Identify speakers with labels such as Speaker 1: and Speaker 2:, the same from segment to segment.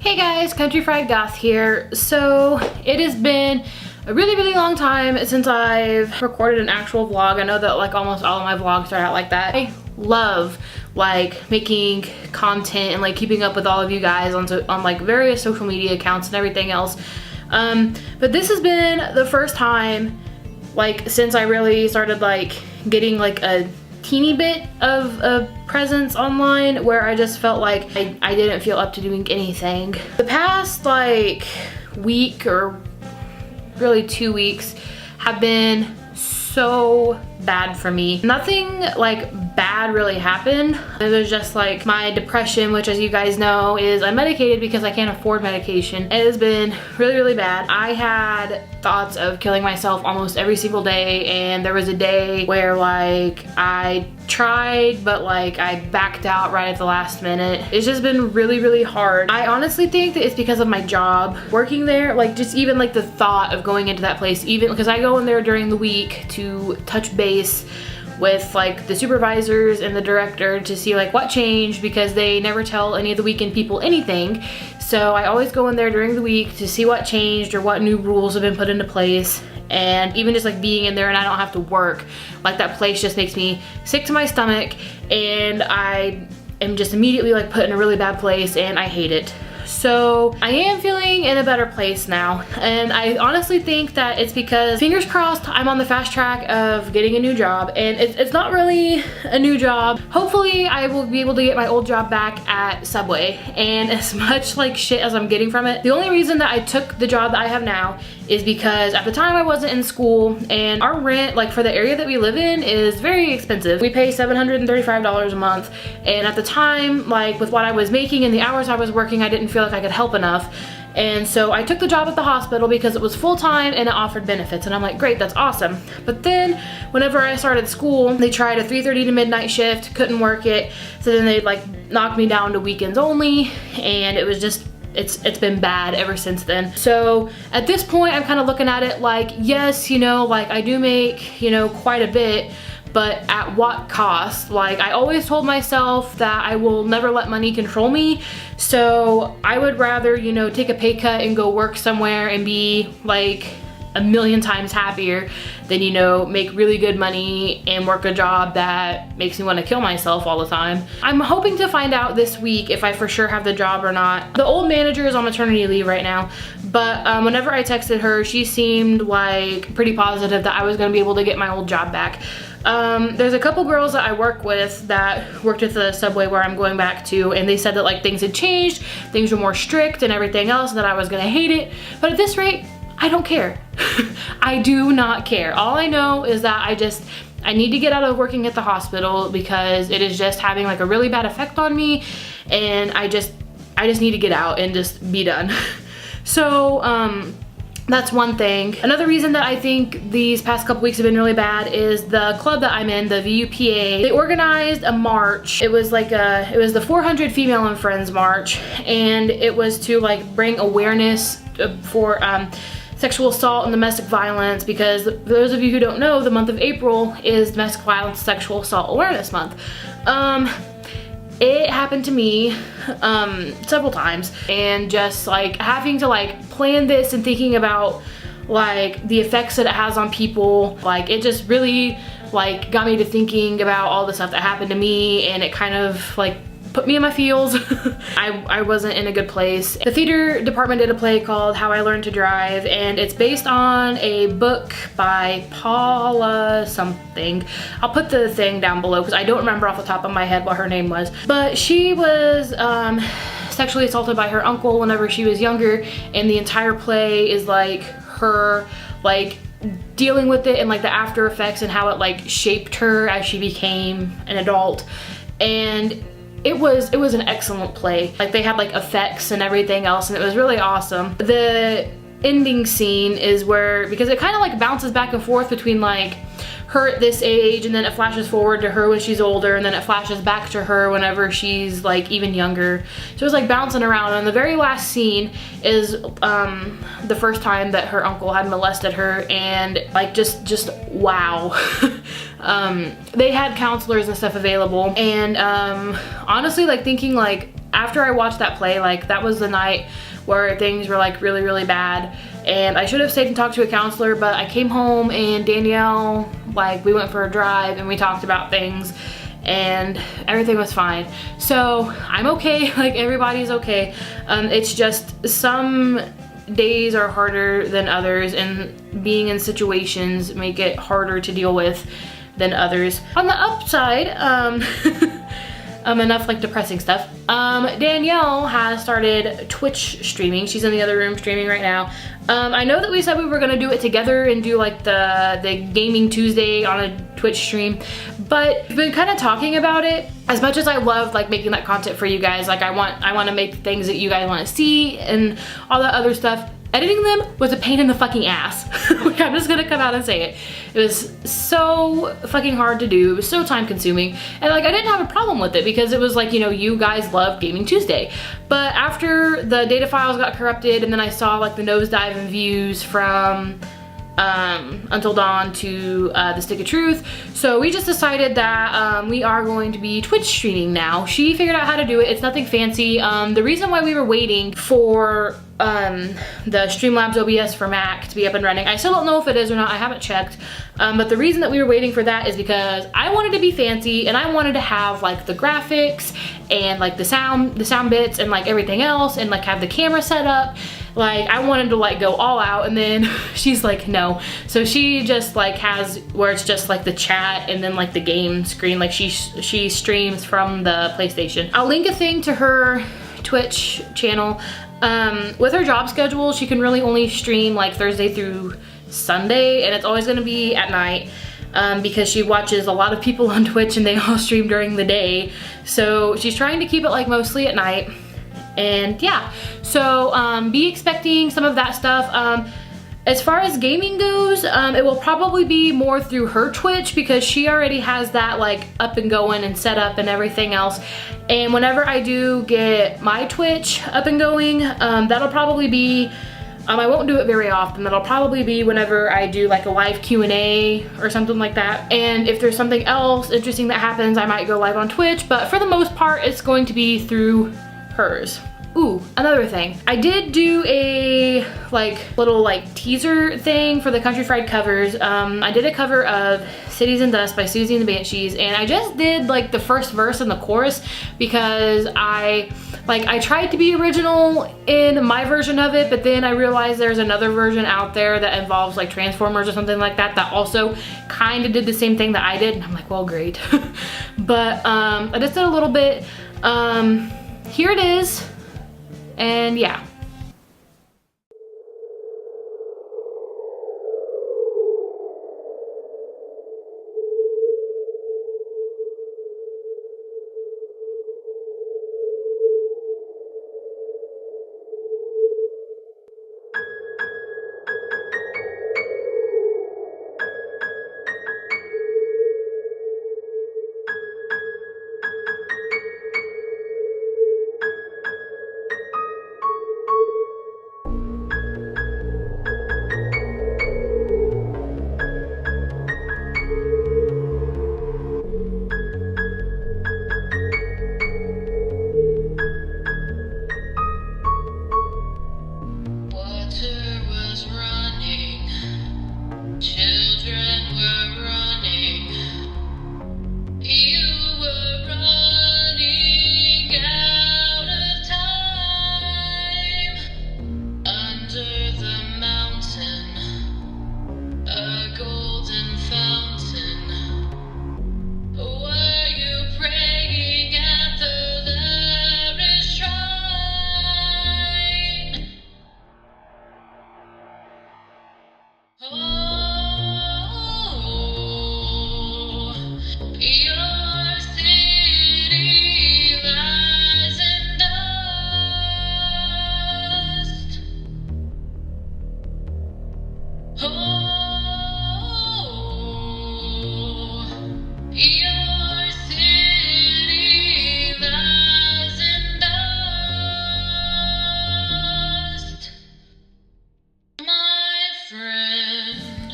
Speaker 1: Hey guys, CountryFriedGoth here. So it has been a really long time since I've recorded an actual vlog. I know that like almost all of my vlogs start out like that. I love like making content and like keeping up with all of you guys on like various social media accounts and everything else. But this has been the first time like since I really started like getting like a teeny bit of a presence online where I just felt like I didn't feel up to doing anything. The past like week or really 2 weeks have been so bad for me. Nothing like bad really happened. It was just like my depression, which as you guys know is unmedicated because I can't afford medication. It has been really bad. I had thoughts of killing myself almost every single day, and there was a day where like I tried but like I backed out right at the last minute. It's just been really hard. I honestly think that it's because of my job working there, like just even like the thought of going into that place, even because I go in there during the week to touch base with like the supervisors and the director to see like what changed, because they never tell any of the weekend people anything. So I always go in there during the week to see what changed or what new rules have been put into place. And even just like being in there and I don't have to work, like that place just makes me sick to my stomach, and I am just immediately like put in a really bad place and I hate it. So I am feeling in a better place now, and I honestly think that it's because, fingers crossed, I'm on the fast track of getting a new job, and it's not really a new job. Hopefully I will be able to get my old job back at Subway, and as much like shit as I'm getting from it, the only reason that I took the job that I have now is because at the time I wasn't in school, and our rent like for the area that we live in is very expensive. We pay $735 a month, and at the time like with what I was making and the hours I was working, I didn't feel like I could help enough. And so I took the job at the hospital because it was full-time and it offered benefits, and I'm like, great, that's awesome. But then whenever I started school, they tried a 3:30 to midnight shift, couldn't work it, so then they'd like knock me down to weekends only, and it was just it's been bad ever since then. So at this point I'm kind of looking at it like, yes, you know, like I do make, you know, quite a bit, but at what cost? Like I always told myself that I will never let money control me. So I would rather, you know, take a pay cut and go work somewhere and be like a million times happier than, you know, make really good money and work a job that makes me want to kill myself all the time. I'm hoping to find out this week if I for sure have the job or not. The old manager is on maternity leave right now, but whenever I texted her, she seemed like pretty positive that I was going to be able to get my old job back. There's a couple girls that I work with that worked at the Subway where I'm going back to, and they said that like things had changed, things were more strict and everything else, and that I was gonna hate it. But at this rate, I don't care. I do not care. All I know is that I need to get out of working at the hospital because it is just having like a really bad effect on me, and I just need to get out and just be done. So, that's one thing. Another reason that I think these past couple weeks have been really bad is the club that I'm in, the VUPA. They organized a march. It was the 400 Female and Friends March, and it was to like bring awareness for sexual assault and domestic violence, because for those of you who don't know, the month of April is Domestic Violence Sexual Assault Awareness Month. It happened to me several times, and just like having to like plan this and thinking about like the effects that it has on people, like it just really like got me to thinking about all the stuff that happened to me, and it kind of like put me in my feels. I wasn't in a good place. The theater department did a play called How I Learned to Drive, and it's based on a book by Paula something. I'll put the thing down below because I don't remember off the top of my head what her name was. But she was sexually assaulted by her uncle whenever she was younger, and the entire play is like her like dealing with it and like the after effects and how it like shaped her as she became an adult. And it was an excellent play. Like they had like effects and everything else, and it was really awesome. The ending scene is where, because it kind of like bounces back and forth between like her at this age, and then it flashes forward to her when she's older, and then it flashes back to her whenever she's like even younger. So it was like bouncing around, and the very last scene is the first time that her uncle had molested her, and like just wow. They had counselors and stuff available, and honestly like thinking like after I watched that play, like that was the night where things were like really, really bad. And I should have stayed and talked to a counselor, but I came home and Danielle, like we went for a drive and we talked about things and everything was fine. So I'm okay, like everybody's okay. It's just some days are harder than others, and being in situations make it harder to deal with than others. On the upside, enough like depressing stuff. Danielle has started Twitch streaming. She's in the other room streaming right now. I know that we said we were gonna do it together and do like the Gaming Tuesday on a Twitch stream, but we've been kind of talking about it. As much as I love like making that content for you guys, like I want to make things that you guys want to see and all that other stuff. Editing them was a pain in the fucking ass. Like, I'm just gonna come out and say it. It was so fucking hard to do. It was so time consuming. And like, I didn't have a problem with it because it was like, you know, you guys love Gaming Tuesday. But after the data files got corrupted and then I saw like the nosedive in views from Until Dawn to the Stick of Truth. So we just decided that we are going to be Twitch streaming now. She figured out how to do it. It's nothing fancy. The reason why we were waiting for the Streamlabs OBS for Mac to be up and running, I still don't know if it is or not, I haven't checked, but the reason that we were waiting for that is because I wanted to be fancy and I wanted to have like the graphics and like the sound bits and like everything else and like have the camera set up. Like I wanted to like go all out, and then she's like no, so she just like has where it's just like the chat and then like the game screen, like she streams from the PlayStation. I'll link a thing to her Twitch channel. With her job schedule, she can really only stream like Thursday through Sunday, and it's always gonna be at night because she watches a lot of people on Twitch and they all stream during the day. So she's trying to keep it like mostly at night. And yeah, so be expecting some of that stuff. As far as gaming goes, it will probably be more through her Twitch because she already has that like up and going and set up and everything else. And whenever I do get my Twitch up and going, that'll probably be, I won't do it very often, that'll probably be whenever I do like a live Q&A or something like that. And if there's something else interesting that happens, I might go live on Twitch, but for the most part, it's going to be through hers. Ooh, another thing. I did do a like little like teaser thing for the Country Fried covers. I did a cover of Cities and Dust by Susie and the Banshees, and I just did like the first verse and the chorus because I tried to be original in my version of it, but then I realized there's another version out there that involves like Transformers or something like that that also kind of did the same thing that I did, and I'm like, well, great. But I just did a little bit. Here it is. And yeah.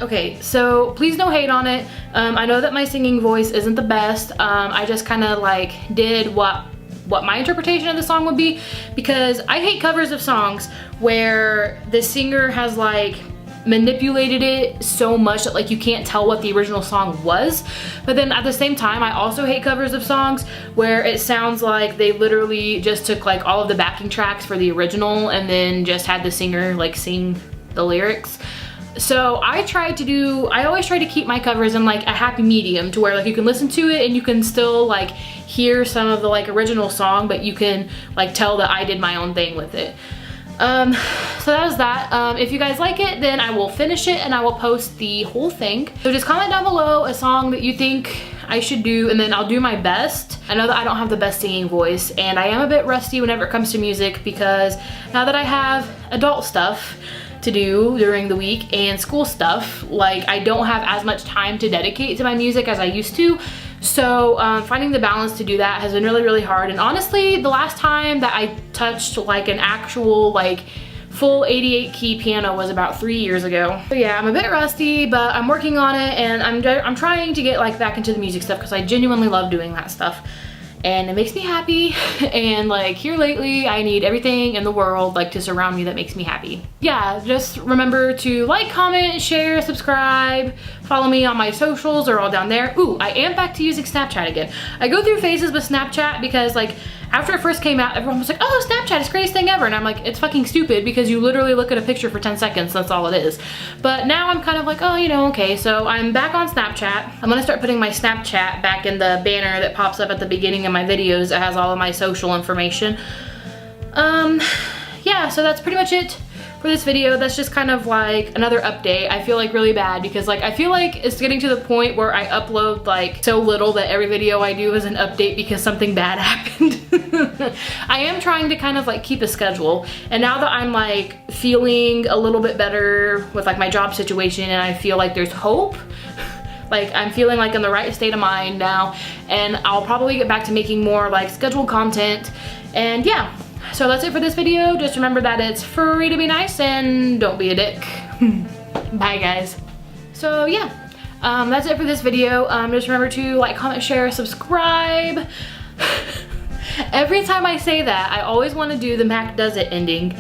Speaker 1: Okay, so please no hate on it. I know that my singing voice isn't the best. I just kind of like did what what my interpretation of the song would be, because I hate covers of songs where the singer has like manipulated it so much that like you can't tell what the original song was. But then at the same time, I also hate covers of songs where it sounds like they literally just took like all of the backing tracks for the original and then just had the singer like sing the lyrics. So I always try to keep my covers in like a happy medium to where like you can listen to it and you can still like hear some of the like original song, but you can like tell that I did my own thing with it. So that was that. If you guys like it, then I will finish it and I will post the whole thing. So just comment down below a song that you think I should do, and then I'll do my best. I know that I don't have the best singing voice, and I am a bit rusty whenever it comes to music, because now that I have adult stuff to do during the week and school stuff, like I don't have as much time to dedicate to my music as I used to. So finding the balance to do that has been really, really hard. And honestly, the last time that I touched like an actual like full 88 key piano was about 3 years ago. So yeah, I'm a bit rusty, but I'm working on it, and I'm trying to get like back into the music stuff because I genuinely love doing that stuff. And it makes me happy, and like here lately I need everything in the world like to surround me that makes me happy. Yeah, just remember to like, comment, share, subscribe, follow me on my socials, they're all down there. Ooh, I am back to using Snapchat again. I go through phases with Snapchat because like after it first came out, everyone was like, oh, Snapchat is the greatest thing ever. And I'm like, it's fucking stupid because you literally look at a picture for 10 seconds, that's all it is. But now I'm kind of like, oh, you know, okay, so I'm back on Snapchat. I'm gonna start putting my Snapchat back in the banner that pops up at the beginning of my videos. It has all of my social information. Yeah, so that's pretty much it for this video. That's just kind of like another update. I feel like really bad because like I feel like it's getting to the point where I upload like so little that every video I do is an update because something bad happened. I am trying to kind of like keep a schedule, and now that I'm like feeling a little bit better with like my job situation and I feel like there's hope, like I'm feeling like in the right state of mind now, and I'll probably get back to making more like scheduled content. And yeah, so that's it for this video. Just remember that it's free to be nice and don't be a dick. Bye guys. So yeah, that's it for this video. Just remember to like, comment, share, subscribe. Every time I say that, I always want to do the Mac Does It ending.